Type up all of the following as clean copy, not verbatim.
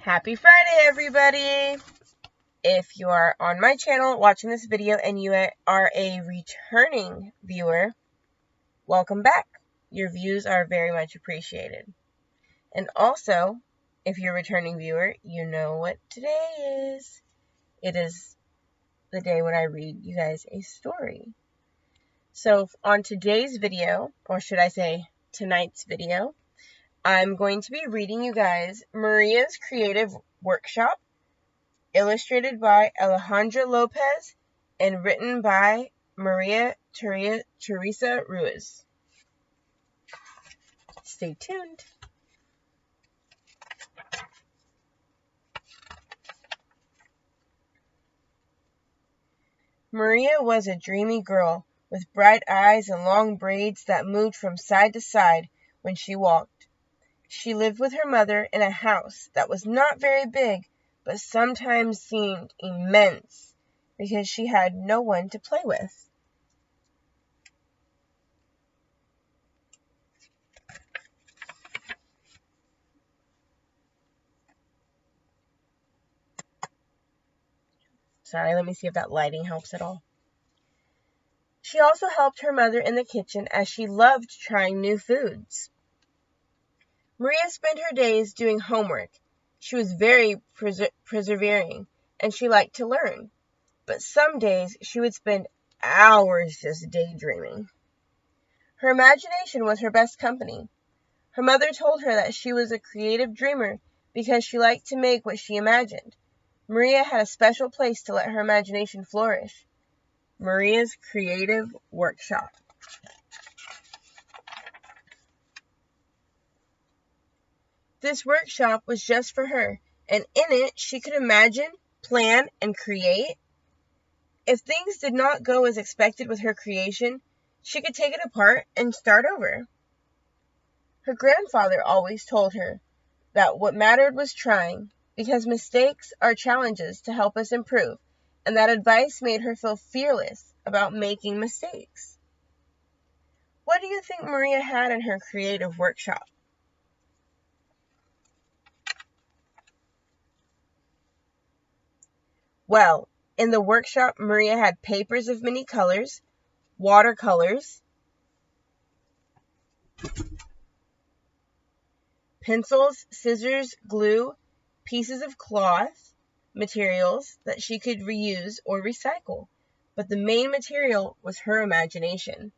Happy Friday, everybody! If you are on my channel watching this video and you are a returning viewer, welcome back. Your views are very much appreciated. And also, if you're a returning viewer, you know what today is. It is the day when I read you guys a story. So on today's video, or should I say tonight's video, I'm going to be reading you guys Maria's Creative Workshop, illustrated by Alejandra Lopez and written by Maria Teresa Ruiz. Stay tuned. Maria was a dreamy girl with bright eyes and long braids that moved from side to side when she walked. She lived with her mother in a house that was not very big, but sometimes seemed immense because she had no one to play with. Sorry, let me see if that lighting helps at all. She also helped her mother in the kitchen as she loved trying new foods. Maria spent her days doing homework. She was very persevering, and she liked to learn. But some days she would spend hours just daydreaming. Her imagination was her best company. Her mother told her that she was a creative dreamer because she liked to make what she imagined. Maria had a special place to let her imagination flourish. Maria's Creative Workshop. This workshop was just for her, and in it she could imagine, plan, and create. If things did not go as expected with her creation, she could take it apart and start over. Her grandfather always told her that what mattered was trying, because mistakes are challenges to help us improve, and that advice made her feel fearless about making mistakes. What do you think Maria had in her creative workshop? Well, in the workshop, Maria had papers of many colors, watercolors, pencils, scissors, glue, pieces of cloth, materials that she could reuse or recycle. But the main material was her imagination.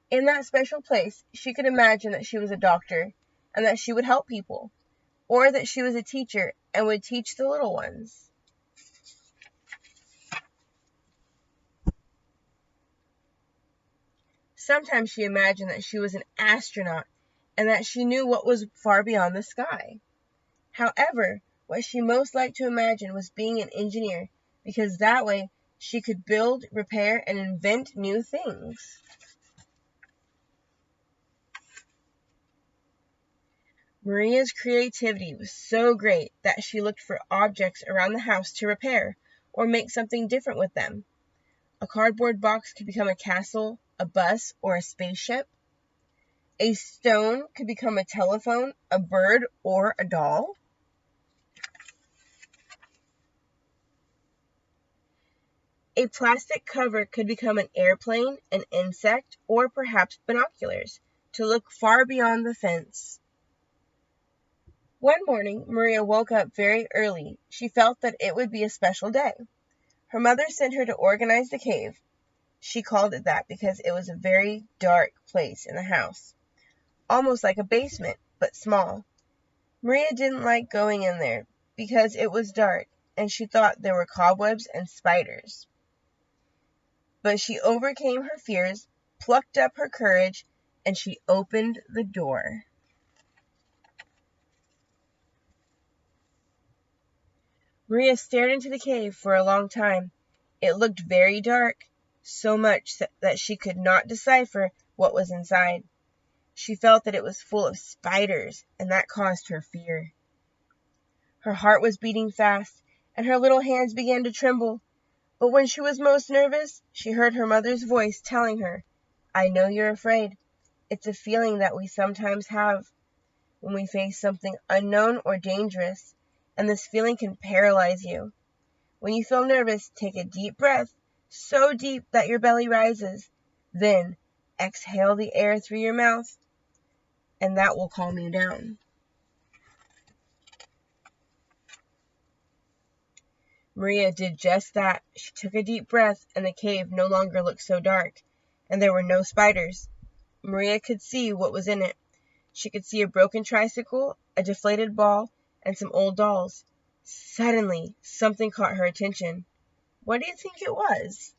In that special place, she could imagine that she was a doctor and that she would help people, or that she was a teacher and would teach the little ones. Sometimes she imagined that she was an astronaut and that she knew what was far beyond the sky. However, what she most liked to imagine was being an engineer, because that way she could build, repair, and invent new things. Maria's creativity was so great that she looked for objects around the house to repair or make something different with them. A cardboard box could become a castle, a bus, or a spaceship. A stone could become a telephone, a bird, or a doll. A plastic cover could become an airplane, an insect, or perhaps binoculars to look far beyond the fence. One morning, Maria woke up very early. She felt that it would be a special day. Her mother sent her to organize the cave. She called it that because it was a very dark place in the house, almost like a basement, but small. Maria didn't like going in there because it was dark, and she thought there were cobwebs and spiders. But she overcame her fears, plucked up her courage, and she opened the door. Maria stared into the cave for a long time. It looked very dark, so much that she could not decipher what was inside. She felt that it was full of spiders, and that caused her fear. Her heart was beating fast, and her little hands began to tremble. But when she was most nervous, she heard her mother's voice telling her, "I know you're afraid. It's a feeling that we sometimes have when we face something unknown or dangerous. and this feeling can paralyze you. When you feel nervous, take a deep breath, so deep that your belly rises. Then exhale the air through your mouth, and that will calm you down. Maria did just that. She took a deep breath, and the cave no longer looked so dark, and there were no spiders. Maria could see what was in it. She could see a broken tricycle, a deflated ball, and some old dolls. Suddenly, something caught her attention. What do you think it was?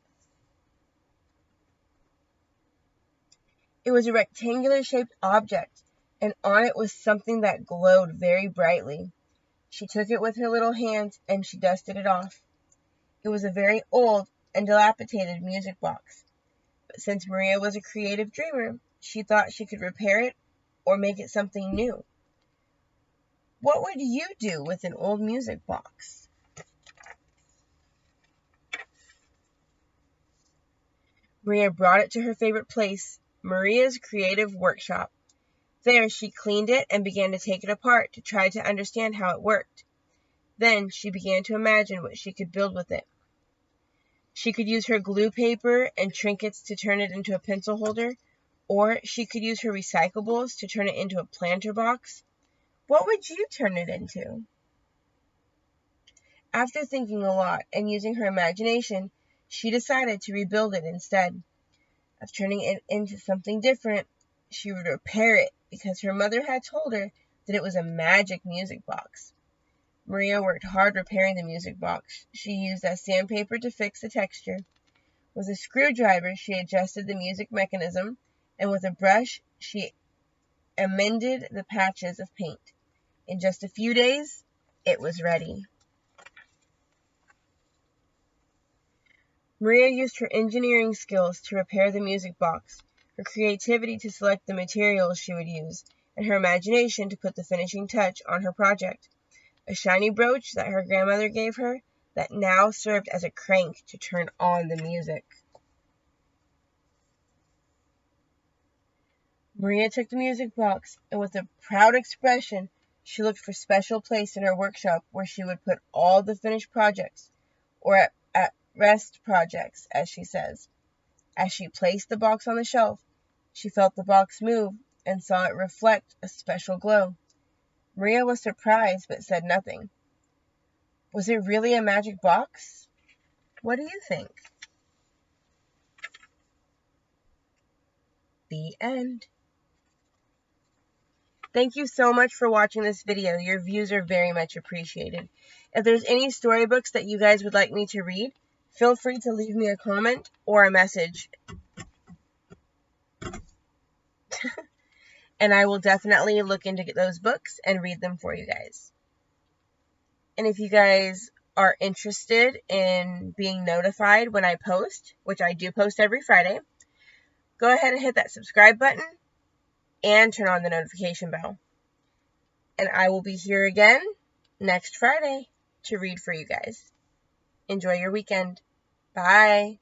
It was a rectangular-shaped object, and on it was something that glowed very brightly. She took it with her little hands, and she dusted it off. It was a very old and dilapidated music box. But since Maria was a creative dreamer, she thought she could repair it or make it something new. What would you do with an old music box? Maria brought it to her favorite place, Maria's creative workshop. There she cleaned it and began to take it apart to try to understand how it worked. Then she began to imagine what she could build with it. She could use her glue paper and trinkets to turn it into a pencil holder, or she could use her recyclables to turn it into a planter box. What would you turn it into? After thinking a lot and using her imagination, she decided to rebuild it instead. Of turning it into something different, she would repair it because her mother had told her that it was a magic music box. Maria worked hard repairing the music box. She used as sandpaper to fix the texture. With a screwdriver, she adjusted the music mechanism, and with a brush, she amended the patches of paint. In just a few days, it was ready. Maria used her engineering skills to repair the music box, her creativity to select the materials she would use, and her imagination to put the finishing touch on her project. A shiny brooch that her grandmother gave her that now served as a crank to turn on the music. Maria took the music box, and with a proud expression, she looked for a special place in her workshop where she would put all the finished projects, or at rest projects, as she says. As she placed the box on the shelf, she felt the box move and saw it reflect a special glow. Maria was surprised but said nothing. Was it really a magic box? What do you think? The end. Thank you so much for watching this video. Your views are very much appreciated. If there's any storybooks that you guys would like me to read, feel free to leave me a comment or a message. And I will definitely look into those books and read them for you guys. And if you guys are interested in being notified when I post, which I do post every Friday, go ahead and hit that subscribe button and turn on the notification bell. And I will be here again next Friday to read for you guys. Enjoy your weekend. Bye.